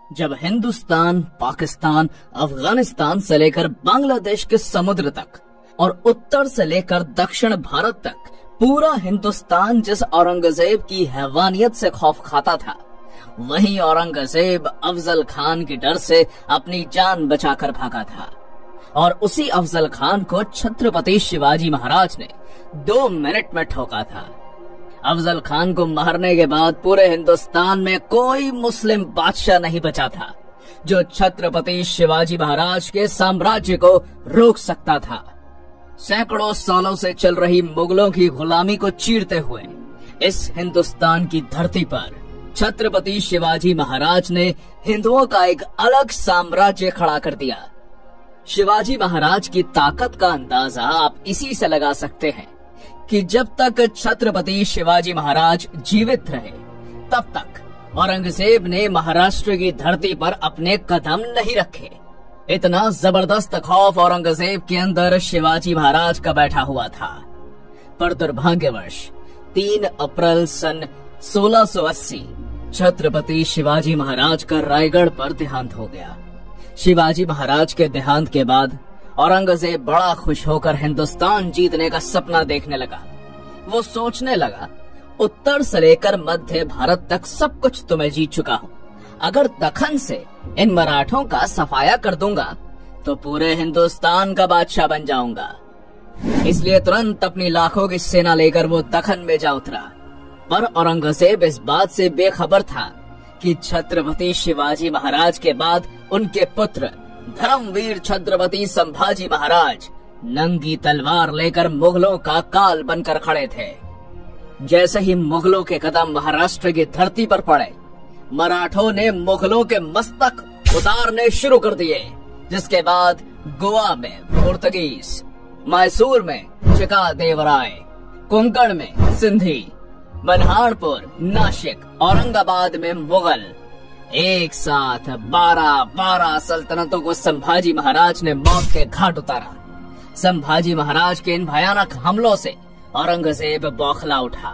जब हिंदुस्तान, पाकिस्तान, अफगानिस्तान से लेकर बांग्लादेश के समुद्र तक और उत्तर से लेकर दक्षिण भारत तक पूरा हिंदुस्तान जिस औरंगजेब की हैवानियत से खौफ खाता था, वहीं औरंगजेब अफजल खान के डर से अपनी जान बचाकर भागा था। और उसी अफजल खान को छत्रपति शिवाजी महाराज ने 2 मिनट में ठोका था। अफजल खान को मारने के बाद पूरे हिंदुस्तान में कोई मुस्लिम बादशाह नहीं बचा था जो छत्रपति शिवाजी महाराज के साम्राज्य को रोक सकता था। सैकड़ों सालों से चल रही मुगलों की गुलामी को चीरते हुए इस हिंदुस्तान की धरती पर छत्रपति शिवाजी महाराज ने हिंदुओं का एक अलग साम्राज्य खड़ा कर दिया। शिवाजी महाराज की ताकत का अंदाजा आप इसी से लगा सकते हैं कि जब तक छत्रपति शिवाजी महाराज जीवित रहे, तब तक औरंगजेब ने महाराष्ट्र की धरती पर अपने कदम नहीं रखे। इतना जबरदस्त खौफ औरंगजेब के अंदर शिवाजी महाराज का बैठा हुआ था। पर दुर्भाग्यवश 3 अप्रैल सन 1680 छत्रपति शिवाजी महाराज का रायगढ़ पर देहांत हो गया। शिवाजी महाराज के देहांत के बाद औरंगजेब बड़ा खुश होकर हिंदुस्तान जीतने का सपना देखने लगा। वो सोचने लगा, उत्तर से लेकर मध्य भारत तक सब कुछ तो मैं जीत चुका हूँ। अगर दखन से इन मराठों का सफाया कर दूंगा तो पूरे हिंदुस्तान का बादशाह बन जाऊंगा। इसलिए तुरंत अपनी लाखों की सेना लेकर वो दखन में जा उतरा। पर औरंगजेब इस बात से बेखबर था कि छत्रपति शिवाजी महाराज के बाद उनके पुत्र धर्मवीर छत्रपति संभाजी महाराज नंगी तलवार लेकर मुगलों का काल बनकर खड़े थे। जैसे ही मुगलों के कदम महाराष्ट्र की धरती पर पड़े, मराठों ने मुगलों के मस्तक उतारने शुरू कर दिए। जिसके बाद गोवा में पुर्तगीज, मैसूर में चिकादेवराय, कोंकण में सिंधी, मनहारपुर, नासिक, औरंगाबाद में मुगल, एक साथ 12 सल्तनतों को संभाजी महाराज ने मौत के घाट उतारा। संभाजी महाराज के इन भयानक हमलों से औरंगजेब बौखला उठा।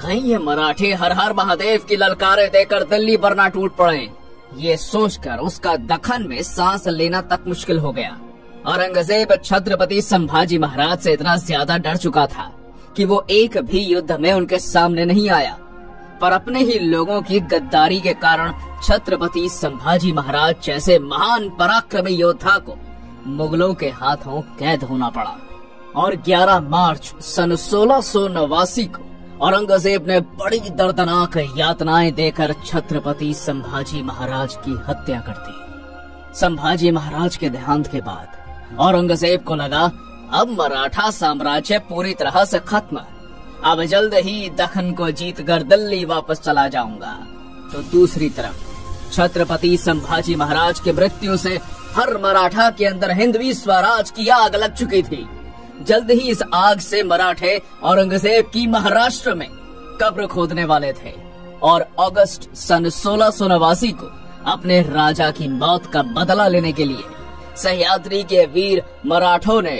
कहीं ये मराठे हर हर महादेव की ललकारें देकर दिल्ली पर ना टूट पड़े, ये सोचकर उसका दखन में सांस लेना तक मुश्किल हो गया। औरंगजेब छत्रपति संभाजी महाराज से इतना ज्यादा डर चुका था कि वो एक भी युद्ध में उनके सामने नहीं आया। पर अपने ही लोगों की गद्दारी के कारण छत्रपति संभाजी महाराज जैसे महान पराक्रमी योद्धा को मुगलों के हाथों कैद होना पड़ा। और 11 मार्च सन 1689 को औरंगजेब ने बड़ी दर्दनाक यातनाएं देकर छत्रपति संभाजी महाराज की हत्या कर दी। संभाजी महाराज के देहांत के बाद औरंगजेब को लगा, अब मराठा साम्राज्य पूरी तरह से खत्म, अब जल्द ही दखन को जीतकर दिल्ली वापस चला जाऊंगा। तो दूसरी तरफ छत्रपति संभाजी महाराज की मृत्यु से हर मराठा के अंदर हिंदवी स्वराज की आग लग चुकी थी। जल्द ही इस आग से मराठे औरंगजेब की महाराष्ट्र में कब्र खोदने वाले थे। और अगस्त सन 1689 को अपने राजा की मौत का बदला लेने के लिए सह्याद्री के वीर मराठों ने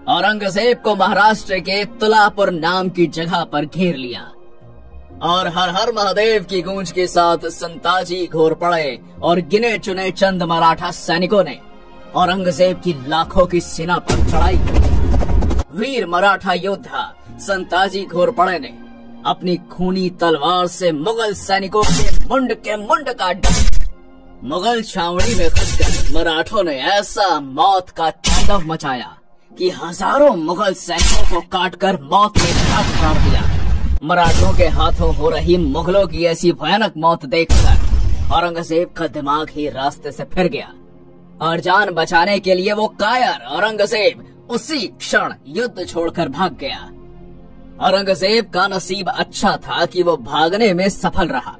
औरंगजेब को महाराष्ट्र के तुलापुर नाम की जगह पर घेर लिया। और हर हर महादेव की गूंज के साथ संताजी घोर पड़े और गिने चुने चंद मराठा सैनिकों ने औरंगजेब की लाखों की सेना पर चढ़ाई की। वीर मराठा योद्धा संताजी घोर पड़े ने अपनी खूनी तलवार से मुगल सैनिकों के मुंड काट दिया। मुगल छावनी में घुसकर मराठों ने ऐसा मौत का तांडव मचाया कि हजारों मुगल सैनिकों को काटकर मौत में घाट उतार दिया। मराठों के हाथों हो रही मुगलों की ऐसी भयानक मौत देखकर औरंगजेब का दिमाग ही रास्ते से फिर गया और जान बचाने के लिए वो कायर औरंगजेब उसी क्षण युद्ध छोड़कर भाग गया। औरंगजेब का नसीब अच्छा था कि वो भागने में सफल रहा,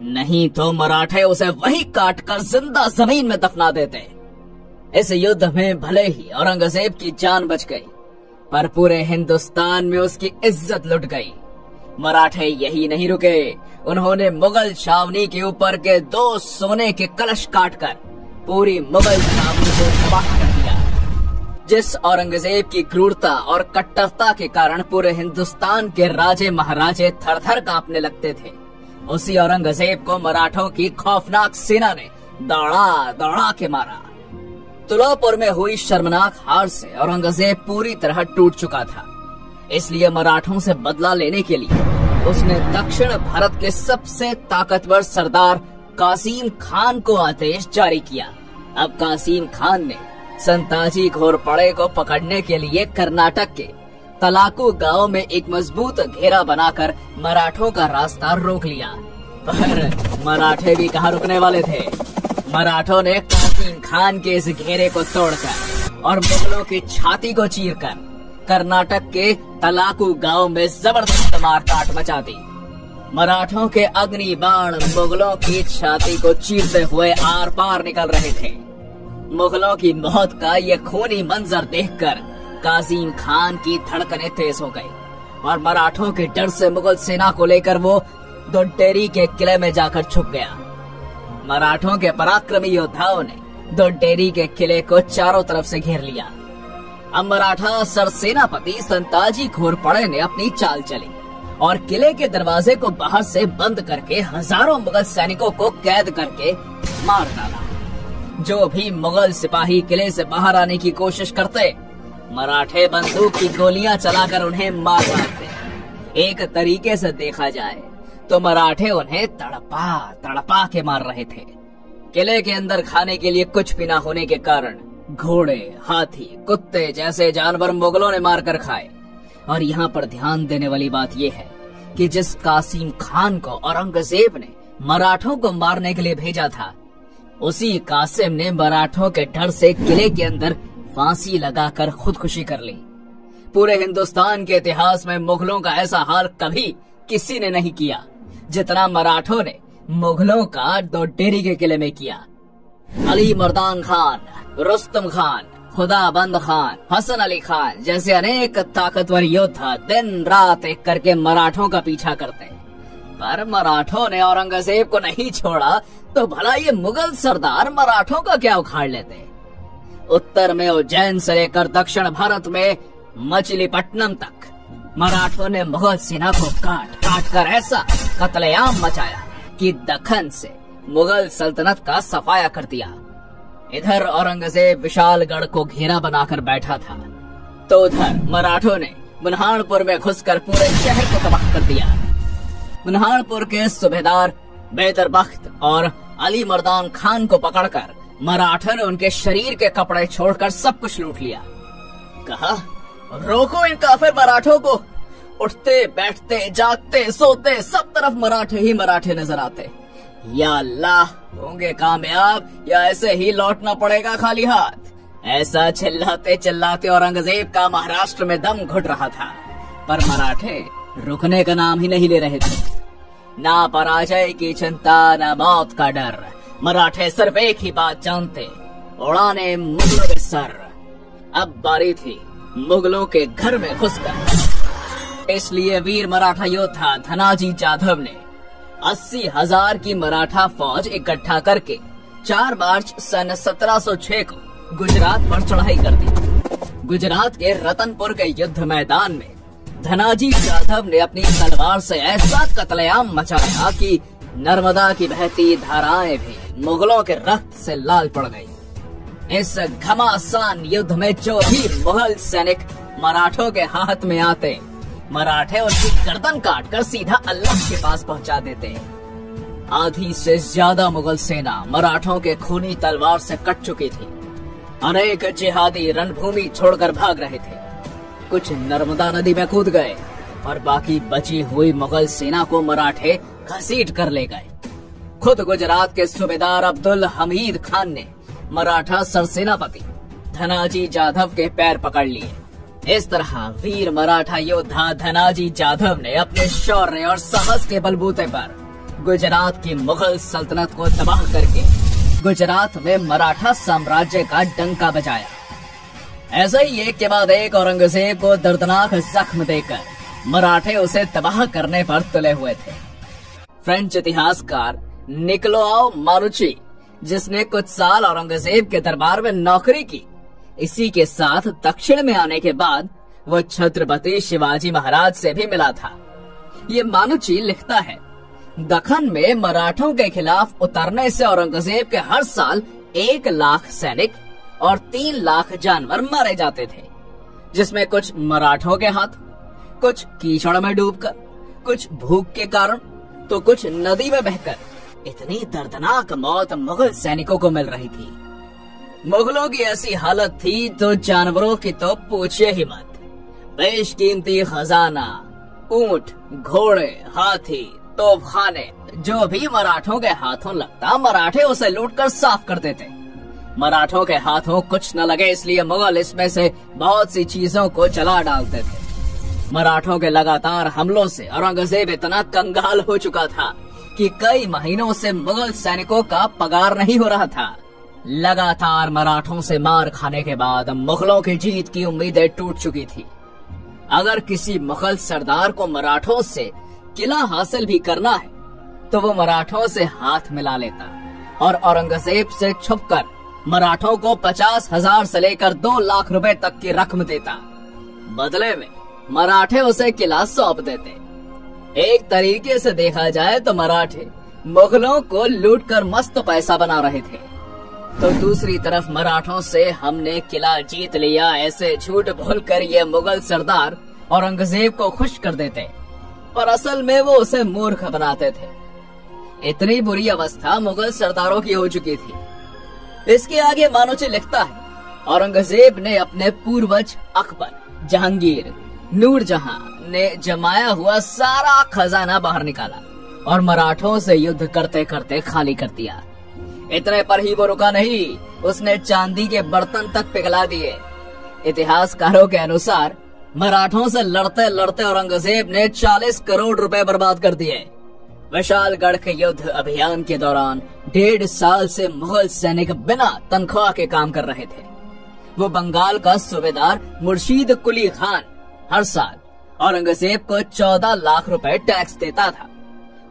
नहीं तो मराठे उसे वहीं काटकर जिंदा जमीन में दफना देते। इस युद्ध में भले ही औरंगजेब की जान बच गई, पर पूरे हिंदुस्तान में उसकी इज्जत लुट गई। मराठे यही नहीं रुके, उन्होंने मुगल छावनी के ऊपर के 2 सोने के कलश काटकर पूरी मुगल छावनी को तबाह कर दिया। जिस औरंगजेब की क्रूरता और कट्टरता के कारण पूरे हिंदुस्तान के राजे महाराजे थर थर कांपने लगते थे, उसी औरंगजेब को मराठों की खौफनाक सेना ने दौड़ा दौड़ा के मारा। तुलापुर में हुई शर्मनाक हार से औरंगजेब पूरी तरह टूट चुका था। इसलिए मराठों से बदला लेने के लिए उसने दक्षिण भारत के सबसे ताकतवर सरदार कासिम खान को आदेश जारी किया। अब कासिम खान ने संताजी घोरपड़े को पकड़ने के लिए कर्नाटक के तलाकू गांव में एक मजबूत घेरा बनाकर मराठों का रास्ता रोक लिया। पर मराठे भी कहाँ रुकने वाले थे। मराठों ने कासिम खान के इस घेरे को तोड़कर और मुगलों की छाती को चीरकर कर्नाटक के तलाकू गांव में जबरदस्त मारकाट मचा दी। मराठों के अग्नि बाण मुगलों की छाती को चीरते हुए आर पार निकल रहे थे। मुगलों की मौत का यह खूनी मंजर देखकर कासिम खान की धड़कनें तेज हो गई और मराठों के डर से मुगल सेना को लेकर वो दोड्डेरी के किले में जाकर छुप गया। मराठों के पराक्रमी योद्धाओं ने दोड्डेरी के किले को चारों तरफ से घेर लिया। अब मराठा सरसेनापति संताजी घोरपड़े ने अपनी चाल चली और किले के दरवाजे को बाहर से बंद करके हजारों मुगल सैनिकों को कैद करके मार डाला। जो भी मुगल सिपाही किले से बाहर आने की कोशिश करते, मराठे बंदूक की गोलियां चलाकर उन्हें मार डालते। एक तरीके से देखा जाए तो मराठे उन्हें तड़पा तड़पा के मार रहे थे। किले के अंदर खाने के लिए कुछ भी न होने के कारण घोड़े, हाथी, कुत्ते जैसे जानवर मुगलों ने मारकर खाए। और यहाँ पर ध्यान देने वाली बात यह है कि जिस कासिम खान को औरंगजेब ने मराठों को मारने के लिए भेजा था, उसी कासिम ने मराठों के डर से किले के अंदर फांसी लगाकर खुदकुशी कर ली। पूरे हिंदुस्तान के इतिहास में मुगलों का ऐसा हाल कभी किसी ने नहीं किया जितना मराठों ने मुगलों का दोड्डेरी के किले में किया। अली मर्दान खान, रुस्तम खान, खुदाबंद खान, हसन अली खान जैसे अनेक ताकतवर योद्धा दिन रात एक करके मराठों का पीछा करते, पर मराठों ने औरंगजेब को नहीं छोड़ा तो भला ये मुगल सरदार मराठों का क्या उखाड़ लेते। उत्तर में उज्जैन से लेकर दक्षिण भारत में मछलीपट्टनम तक मराठों ने मुगल सेना को काट काट कर ऐसा कत्लेआम मचाया कि दक्खन से मुगल सल्तनत का सफाया कर दिया। इधर औरंगजेब विशालगढ़ को घेरा बनाकर बैठा था, तो उधर मराठों ने बुरहानपुर में घुसकर पूरे शहर को तबाह कर दिया। बुरहानपुर के सूबेदार बैदरबख्त और अली मर्दान खान को पकड़कर मराठों ने उनके शरीर के कपड़े छोड़कर सब कुछ लूट लिया। कहा, रोको इन काफिर मराठों को। उठते बैठते जागते सोते सब तरफ मराठे ही मराठे नजर आते। या अल्लाह, होंगे कामयाब या ऐसे ही लौटना पड़ेगा खाली हाथ। ऐसा चिल्लाते चिल्लाते औरंगजेब का महाराष्ट्र में दम घुट रहा था, पर मराठे रुकने का नाम ही नहीं ले रहे थे। ना पराजय की चिंता, ना मौत का डर। मराठे सिर्फ एक ही बात जानते, उड़ाने मुगलों के सर। अब बारी थी मुगलों के घर में घुसकर। इसलिए वीर मराठा योद्धा धनाजी जाधव ने 80,000 की मराठा फौज इकट्ठा करके 4 मार्च सन 1706 को गुजरात पर चढ़ाई कर दी। गुजरात के रतनपुर के युद्ध मैदान में धनाजी जाधव ने अपनी तलवार से ऐसा कत्लेआम मचाया कि नर्मदा की बहती धाराएं भी मुगलों के रक्त से लाल पड़ गई। इस घमासान युद्ध में जो भी मुगल सैनिक मराठों के हाथ में आते, मराठे उनकी गर्दन काटकर सीधा अल्लाह के पास पहुंचा देते। आधी से ज्यादा मुगल सेना मराठों के खूनी तलवार से कट चुकी थी। अनेक जिहादी रणभूमि छोड़कर भाग रहे थे। कुछ नर्मदा नदी में कूद गए और बाकी बची हुई मुगल सेना को मराठे घसीट कर ले गए। खुद गुजरात के सूबेदार अब्दुल हमीद खान ने मराठा सरसेनापति धनाजी जाधव के पैर पकड़ लिए। इस तरह वीर मराठा योद्धा धनाजी जाधव ने अपने शौर्य और साहस के बलबूते पर गुजरात की मुगल सल्तनत को तबाह करके गुजरात में मराठा साम्राज्य का डंका बजाया। ऐसे ही एक के बाद एक औरंगजेब को दर्दनाक जख्म देकर मराठे उसे तबाह करने पर तुले हुए थे। फ्रेंच इतिहासकार निकोलाउ मारुची, जिसने कुछ साल औरंगजेब के दरबार में नौकरी की, इसी के साथ दक्षिण में आने के बाद वो छत्रपति शिवाजी महाराज से भी मिला था। ये मानुची लिखता है दक्खन में मराठों के खिलाफ उतरने से औरंगजेब के हर साल 1 लाख सैनिक और 3 लाख जानवर मारे जाते थे, जिसमें कुछ मराठों के हाथ, कुछ कीचड़ में डूबकर, कुछ भूख के कारण, तो कुछ नदी में बहकर। इतनी दर्दनाक मौत मुगल सैनिकों को मिल रही थी। मुगलों की ऐसी हालत थी तो जानवरों की तो पूछिए ही मत। बेशकीमती खजाना, ऊंट, घोड़े, हाथी, तोपखाने, जो भी मराठों के हाथों लगता मराठे उसे लूटकर साफ कर देते। मराठों के हाथों कुछ न लगे इसलिए मुगल इसमें से बहुत सी चीजों को जला डालते थे। मराठों के लगातार हमलों से औरंगजेब इतना कंगाल हो चुका था कि कई महीनों से मुगल सैनिकों का पगार नहीं हो रहा था। लगातार मराठों से मार खाने के बाद मुगलों की जीत की उम्मीदें टूट चुकी थी। अगर किसी मुगल सरदार को मराठों से किला हासिल भी करना है तो वो मराठों से हाथ मिला लेता और औरंगजेब से छुपकर मराठों को 50,000 से लेकर 2 लाख रुपए तक की रकम देता। बदले में मराठे उसे किला सौंप देते। एक तरीके से देखा जाए तो मराठे मुगलों को लूटकर मस्त पैसा बना रहे थे, तो दूसरी तरफ मराठों से हमने किला जीत लिया ऐसे झूठ बोलकर ये मुगल सरदार औरंगजेब को खुश कर देते, पर असल में वो उसे मूर्ख बनाते थे। इतनी बुरी अवस्था मुगल सरदारों की हो चुकी थी। इसके आगे मानोची लिखता है, औरंगजेब ने अपने पूर्वज अकबर, जहांगीर, नूरजहां ने जमाया हुआ सारा खजाना बाहर निकाला और मराठों से युद्ध करते करते खाली कर दिया। इतने पर ही वो रुका नहीं, उसने चांदी के बर्तन तक पिघला दिए। इतिहासकारों के अनुसार मराठों से लड़ते लड़ते औरंगजेब ने 40 करोड़ रुपए बर्बाद कर दिए। विशालगढ़ के युद्ध अभियान के दौरान 1.5 साल से मुगल सैनिक बिना तनख्वाह के काम कर रहे थे। वो बंगाल का सूबेदार मुर्शीद कुली खान हर साल औरंगजेब को 14 लाख रुपए टैक्स देता था।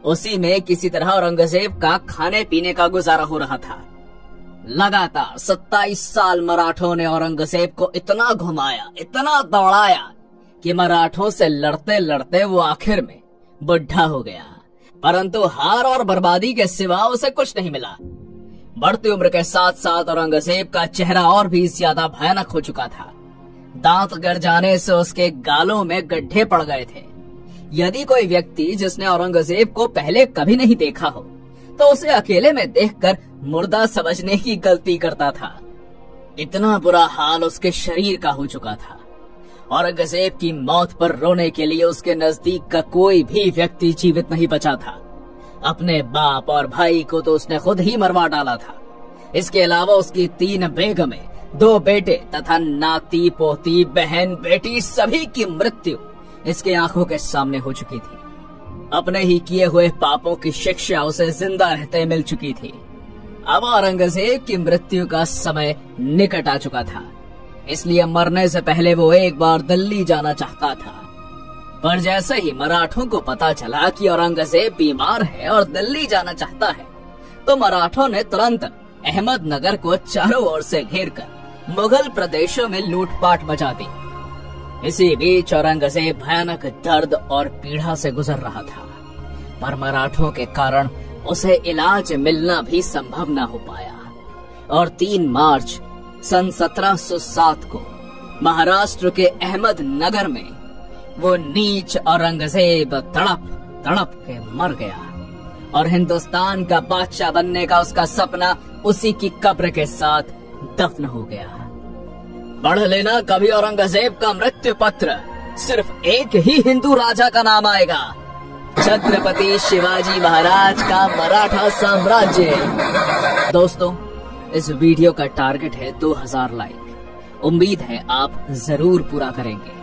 उसी में किसी तरह औरंगजेब का खाने पीने का गुजारा हो रहा था। लगातार 27 साल मराठों ने औरंगजेब को इतना घुमाया, इतना दौड़ाया कि मराठों से लड़ते लड़ते वो आखिर में बुढ़ा हो गया, परंतु हार और बर्बादी के सिवा उसे कुछ नहीं मिला। बढ़ती उम्र के साथ साथ औरंगजेब का चेहरा और भी ज्यादा भयानक हो चुका था। दांत गिर जाने से उसके गालों में गड्ढे पड़ गए थे। यदि कोई व्यक्ति जिसने औरंगजेब को पहले कभी नहीं देखा हो तो उसे अकेले में देखकर मुर्दा समझने की गलती करता था। इतना बुरा हाल उसके शरीर का हो चुका था। औरंगजेब की मौत पर रोने के लिए उसके नजदीक का कोई भी व्यक्ति जीवित नहीं बचा था। अपने बाप और भाई को तो उसने खुद ही मरवा डाला था। इसके अलावा उसकी 3 बेगमें, 2 बेटे तथा नाती पोती, बहन बेटी सभी की मृत्यु इसके आंखों के सामने हो चुकी थी। अपने ही किए हुए पापों की शिक्षा उसे जिंदा रहते मिल चुकी थी। अब औरंगजेब की मृत्यु का समय निकट आ चुका था, इसलिए मरने से पहले वो एक बार दिल्ली जाना चाहता था। पर जैसे ही मराठों को पता चला कि औरंगजेब बीमार है और दिल्ली जाना चाहता है, तो मराठों ने तुरंत अहमदनगर को चारों ओर से घेरकर मुगल प्रदेशों में लूटपाट मचा दी। इसी बीच औरंगजेब भयानक दर्द और पीड़ा से गुजर रहा था, पर मराठों के कारण उसे इलाज मिलना भी संभव न हो पाया और 3 मार्च सन 1707 को महाराष्ट्र के अहमदनगर में वो नीच औरंगजेब तड़प तड़प के मर गया और हिंदुस्तान का बादशाह बनने का उसका सपना उसी की कब्र के साथ दफन हो गया। पढ़ लेना कभी औरंगजेब का मृत्यु पत्र, सिर्फ एक ही हिंदू राजा का नाम आएगा, छत्रपति शिवाजी महाराज का मराठा साम्राज्य। दोस्तों, इस वीडियो का टारगेट है 2000 लाइक। उम्मीद है आप जरूर पूरा करेंगे।